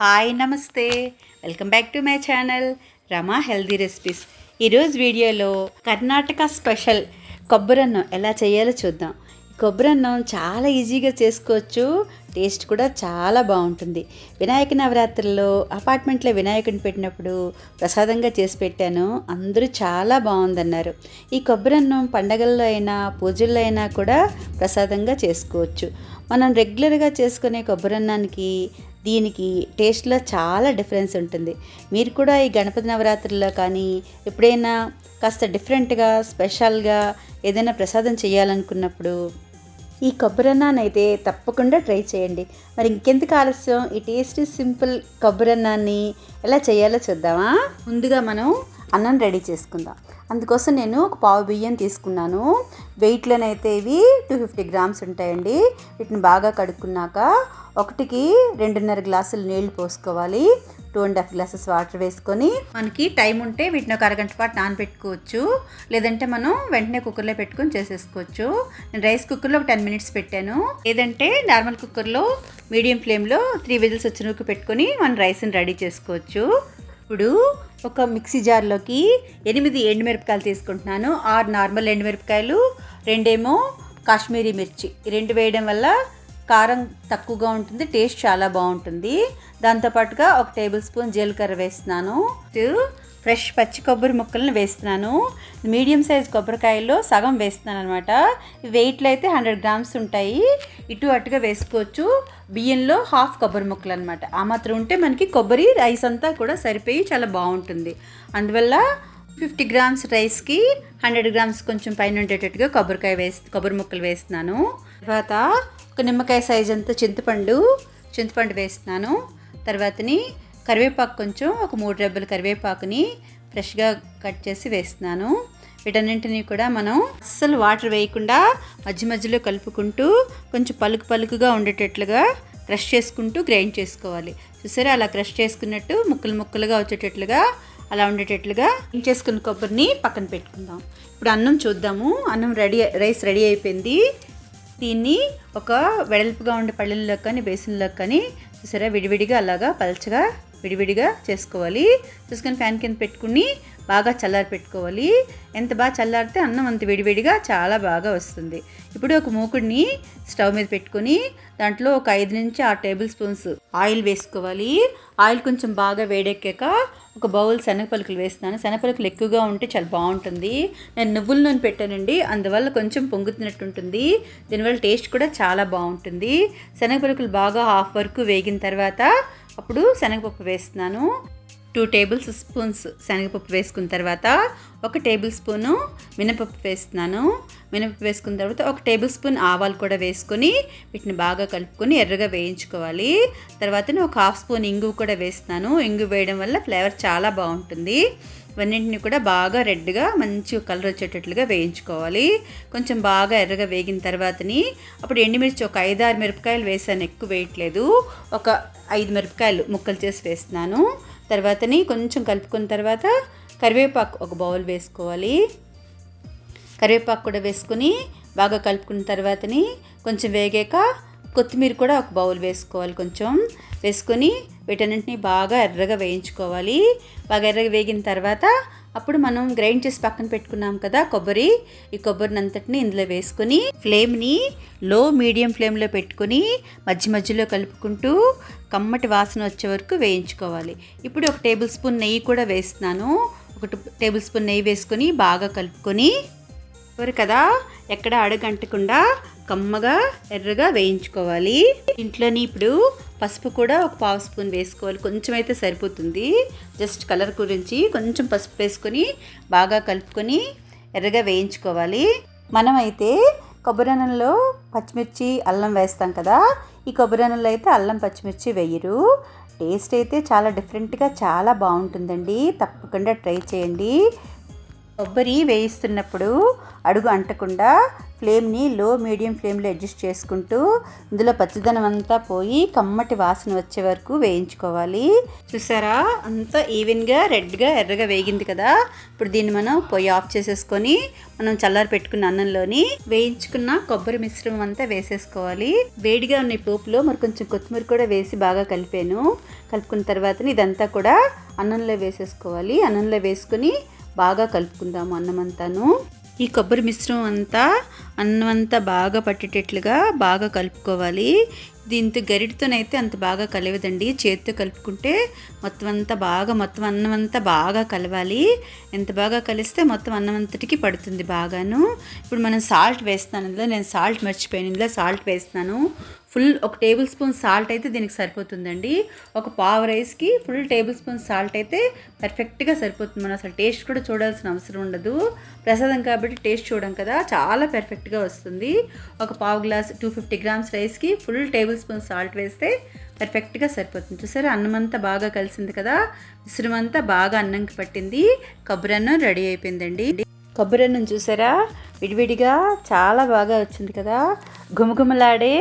Hi నమస్తే, welcome back to my channel Rama healthy recipes. ఈరోజు వీడియోలో కర్ణాటక స్పెషల్ కొబ్బరన్నం ఎలా చేయాలో చూద్దాం. కొబ్బరన్నం చాలా ఈజీగా చేసుకోవచ్చు, టేస్ట్ కూడా చాలా బాగుంటుంది. వినాయక నవరాత్రుల్లో అపార్ట్మెంట్లో వినాయకుడిని పెట్టినప్పుడు ప్రసాదంగా చేసి పెట్టాను, అందరూ చాలా బాగుందన్నారు. ఈ కొబ్బరన్నం పండగల్లో అయినా పూజల్లో అయినా కూడా ప్రసాదంగా చేసుకోవచ్చు. మనం రెగ్యులర్గా చేసుకునే కొబ్బరన్నానికి దీనికి టేస్ట్లో చాలా డిఫరెన్స్ ఉంటుంది. మీరు కూడా ఈ గణపతి నవరాత్రుల్లో కానీ ఎప్పుడైనా కాస్త డిఫరెంట్గా స్పెషల్గా ఏదైనా ప్రసాదం చేయాలనుకున్నప్పుడు ఈ కొబ్బరన్నాన్ని అయితే తప్పకుండా ట్రై చేయండి. మరి ఇంకెందుకు ఆలస్యం, ఈ టేస్టీ సింపుల్ కొబ్బరన్నాన్ని ఎలా చేయాలో చూద్దామా. ముందుగా మనం అన్నం రెడీ చేసుకుందాం. అందుకోసం నేను ఒక పావు బియ్యం తీసుకున్నాను. వెయిట్లోనైతే ఇవి 250 గ్రామ్స్ ఉంటాయండి. వీటిని బాగా కడుక్కున్నాక ఒకటికి 2.5 గ్లాసులు నీళ్లు పోసుకోవాలి. 2.5 గ్లాసెస్ వాటర్ వేసుకొని మనకి టైం ఉంటే వీటిని ఒక అరగంట పాటు నానబెట్టుకోవచ్చు, లేదంటే మనం వెంటనే కుక్కర్లో పెట్టుకొని చేసేసుకోవచ్చు. నేను రైస్ కుక్కర్లో ఒక 10 మినిట్స్ పెట్టాను, లేదంటే నార్మల్ కుక్కర్లో మీడియం ఫ్లేమ్లో 3 విజిల్స్ వచ్చిన వరకు పెట్టుకొని మనం రైస్ని రెడీ చేసుకోవచ్చు. ఇప్పుడు ఒక మిక్సీ జార్లోకి 8 ఎండుమిరపకాయలు తీసుకుంటున్నాను. 6 నార్మల్ ఎండుమిరపకాయలు, 2 కాశ్మీరీ మిర్చి. ఈ 2 వేయడం వల్ల కారం తక్కువగా ఉంటుంది, టేస్ట్ చాలా బాగుంటుంది. దాంతోపాటుగా ఒక టేబుల్ స్పూన్ జీలకర్ర వేస్తున్నాను. ఫ్రెష్ పచ్చి కొబ్బరి ముక్కలను వేస్తున్నాను. మీడియం సైజ్ కొబ్బరికాయల్లో సగం వేస్తున్నాను అనమాట. వెయిట్లో అయితే 100 గ్రామ్స్ ఉంటాయి. ఇటు అటుగా వేసుకోవచ్చు. బియ్యంలో హాఫ్ కొబ్బరి ముక్కలు అనమాట. ఆ మాత్రం ఉంటే మనకి కొబ్బరి రైస్ అంతా కూడా సరిపోయి చాలా బాగుంటుంది. అందువల్ల 50 గ్రామ్స్ రైస్కి 100 గ్రామ్స్ కొంచెం పైన ఉండేటట్టుగా కొబ్బరి ముక్కలు వేస్తున్నాను. తర్వాత ఒక నిమ్మకాయ సైజ్ అంతా చింతపండు వేస్తున్నాను. తర్వాతని కరివేపాకు కొంచెం ఒక 3 రెబ్బల కరివేపాకుని ఫ్రెష్గా కట్ చేసి వేస్తున్నాను. వీటన్నింటినీ కూడా మనం అస్సలు వాటర్ వేయకుండా మధ్య మధ్యలో కలుపుకుంటూ కొంచెం పలుకుగా ఉండేటట్లుగా క్రష్ చేసుకుంటూ గ్రైండ్ చేసుకోవాలి. చూసారా, అలా క్రష్ చేసుకున్నట్టు ముక్కలుగా వచ్చేటట్లుగా అలా ఉండేటట్లుగా చేసుకున్న కొబ్బరిని పక్కన పెట్టుకుందాం. ఇప్పుడు అన్నం చూద్దాము. అన్నం రైస్ రెడీ అయిపోయింది. దీన్ని ఒక వెడల్పుగా ఉండే పళ్ళెల్లో కానీ బేసిన్లో కానీ చూసారా విడివిడిగా అలాగా పల్చగా విడివిడిగా చేసుకోవాలి. చూసుకొని ఫ్యాన్ కింద పెట్టుకుని బాగా చల్లారి పెట్టుకోవాలి. ఎంత బాగా చల్లారితే అన్నం అంత విడివిడిగా చాలా బాగా వస్తుంది. ఇప్పుడు ఒక మూకుడిని స్టవ్ మీద పెట్టుకొని దాంట్లో ఒక 5 నుంచి 6 టేబుల్ స్పూన్స్ ఆయిల్ వేసుకోవాలి. ఆయిల్ కొంచెం బాగా వేడెక్కాక ఒక బౌల్ శనగపలుకులు వేస్తున్నాను. శనగపలుకులు ఎక్కువగా ఉంటే చాలా బాగుంటుంది. నేను నువ్వుల నూనె పెట్టానండి, అందువల్ల కొంచెం పొంగుతున్నట్టు ఉంటుంది. దీనివల్ల టేస్ట్ కూడా చాలా బాగుంటుంది. శనగపలుకులు బాగా హాఫ్ వరకు వేగిన తర్వాత అప్పుడు శనగపప్పు వేస్తున్నాను. 2 టేబుల్ స్పూన్స్ శనగపప్పు వేసుకున్న తర్వాత 1 టేబుల్ స్పూను మినపప్పు వేస్తున్నాను. మినపప్పు వేసుకున్న తర్వాత 1 టేబుల్ స్పూన్ ఆవాలు కూడా వేసుకొని వీటిని బాగా కలుపుకొని ఎర్రగా వేయించుకోవాలి. తర్వాత 1 హాఫ్ స్పూన్ ఇంగువ కూడా వేస్తున్నాను. ఇంగువ వేయడం వల్ల ఫ్లేవర్ చాలా బాగుంటుంది. ఇవన్నింటిని కూడా బాగా రెడ్గా మంచి కలర్ వచ్చేటట్లుగా వేయించుకోవాలి. కొంచెం బాగా ఎర్రగా వేగిన తర్వాతని అప్పుడు ఎండుమిర్చి ఒక 5-6 మిరపకాయలు వేసాను, ఎక్కువ వేయట్లేదు. ఒక 5 మిరపకాయలు ముక్కలు చేసి వేస్తున్నాను. తర్వాతని కొంచెం కలుపుకున్న తర్వాత కరివేపాకు ఒక బౌల్ వేసుకోవాలి. కరివేపాకు కూడా వేసుకొని బాగా కలుపుకున్న తర్వాతని కొంచెం వేగాక కొత్తిమీర కూడా ఒక బౌల్ వేసుకోవాలి. కొంచెం వేసుకొని వీటన్నింటినీ బాగా ఎర్రగా వేయించుకోవాలి. బాగా ఎర్రగా వేగిన తర్వాత అప్పుడు మనం గ్రైండ్ చేసి పక్కన పెట్టుకున్నాం కదా ఈ కొబ్బరిని అంతటిని ఇందులో వేసుకొని ఫ్లేమ్ని లో మీడియం ఫ్లేమ్లో పెట్టుకొని మధ్య మధ్యలో కలుపుకుంటూ కమ్మటి వాసన వచ్చే వరకు వేయించుకోవాలి. ఇప్పుడు 1 టేబుల్ స్పూన్ నెయ్యి కూడా వేస్తున్నాను. 1 టేబుల్ స్పూన్ నెయ్యి వేసుకొని బాగా కలుపుకొని కదా ఎక్కడ అడుగంటకుండా కమ్మగా ఎర్రగా వేయించుకోవాలి. ఇంట్లోని ఇప్పుడు పసుపు కూడా ఒక పావు స్పూన్ వేసుకోవాలి. కొంచెం అయితే సరిపోతుంది, జస్ట్ కలర్ గురించి కొంచెం పసుపు వేసుకొని బాగా కలుపుకొని ఎర్రగా వేయించుకోవాలి. మనమైతే కొబ్బరన్నంలో పచ్చిమిర్చి అల్లం వేస్తాం కదా, ఈ కొబ్బరన్నంలో అయితే అల్లం పచ్చిమిర్చి వేయరు. టేస్ట్ అయితే చాలా డిఫరెంట్గా చాలా బాగుంటుందండి. తప్పకుండా ట్రై చేయండి. కొబ్బరి వేయిస్తున్నప్పుడు అడుగు అంటకుండా ఫ్లేమ్ని లో మీడియం ఫ్లేమ్లో అడ్జస్ట్ చేసుకుంటూ ఇందులో పచ్చిదనం అంతా పోయి కమ్మటి వాసన వచ్చే వరకు వేయించుకోవాలి. చూసారా, అంతా ఈవెన్గా రెడ్గా ఎర్రగా వేగింది కదా. ఇప్పుడు దీన్ని మనం పొయ్యి ఆఫ్ చేసేసుకొని మనం చల్లారి పెట్టుకున్న అన్నంలోని వేయించుకున్న కొబ్బరి మిశ్రమం అంతా వేసేసుకోవాలి. వేడిగా ఉన్న ఈ పోపులో మరి కొంచెం కొత్తిమీర కూడా వేసి బాగా కలుపుకున్న తర్వాత ఇదంతా కూడా అన్నంలో వేసేసుకోవాలి. అన్నంలో వేసుకొని బాగా కలుపుకుందాము అన్నమంతాను. ఈ కొబ్బరి మిశ్రమం అంతా అన్నం అంతా బాగా పట్టేటట్లుగా బాగా కలుపుకోవాలి. దీంతో గరిటతోనైతే అంత బాగా కలవదండి, చేతితో కలుపుకుంటే మొత్తం అన్నం అంతా బాగా కలవాలి. ఎంత బాగా కలిస్తే మొత్తం అన్నం అంతటికి పడుతుంది బాగాను. ఇప్పుడు మనం సాల్ట్ వేస్తున్నాను. ఇందులో నేను సాల్ట్ మర్చిపోయాను, ఇందులో సాల్ట్ వేస్తున్నాను. ఫుల్ 1 టేబుల్ స్పూన్ సాల్ట్ అయితే దీనికి సరిపోతుందండి. ఒక పావు రైస్కి ఫుల్ టేబుల్ స్పూన్ సాల్ట్ అయితే పర్ఫెక్ట్గా సరిపోతుంది. మనం అసలు టేస్ట్ కూడా చూడాల్సిన అవసరం ఉండదు. ప్రసాదం కాబట్టి టేస్ట్ చూడడం కదా, చాలా పర్ఫెక్ట్గా వస్తుంది. ఒక పావు గ్లాస్ 250 గ్రామ్స్ రైస్కి ఫుల్ టేబుల్ స్పూన్ సాల్ట్ వేస్తే పర్ఫెక్ట్గా సరిపోతుంది. చూసారా, అన్నం అంతా బాగా కలిసింది కదా, మిశ్రమం అంతా బాగా అన్నంకి పట్టింది. కొబ్బరి అన్నం రెడీ అయిపోయిందండి. కొబ్బరి అన్నం చూసారా, విడివిడిగా చాలా బాగా వచ్చింది కదా. గుమగుమలాడే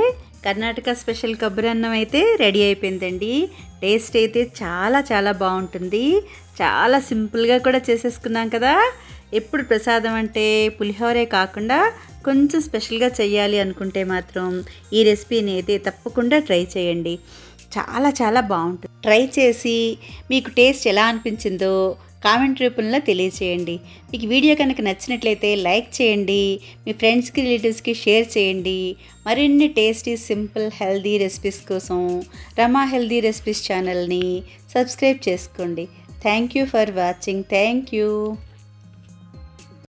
కర్ణాటక స్పెషల్ కొబ్బరి అన్నం అయితే రెడీ అయిపోయిందండి. టేస్ట్ అయితే చాలా చాలా బాగుంటుంది. చాలా సింపుల్గా కూడా చేసేసుకున్నాం కదా. ఎప్పుడు ప్రసాదం అంటే పులిహోరే కాకుండా కొంచెం స్పెషల్గా చేయాలి అనుకుంటే మాత్రం ఈ రెసిపీని అయితే తప్పకుండా ట్రై చేయండి. చాలా చాలా బాగుంటుంది. ట్రై చేసి మీకు టేస్ట్ ఎలా అనిపించిందో కామెంట్ రూపంలో తెలియచేయండి. మీకు వీడియో కనుక నచ్చినట్లయితే లైక్ చేయండి, మీ ఫ్రెండ్స్కి రిలేటివ్స్కి షేర్ చేయండి. మరిన్ని టేస్టీ సింపుల్ హెల్దీ రెసిపీస్ కోసం రమా హెల్దీ రెసిపీస్ ఛానల్ని సబ్స్క్రైబ్ చేసుకోండి. Thank you for watching. Thank you.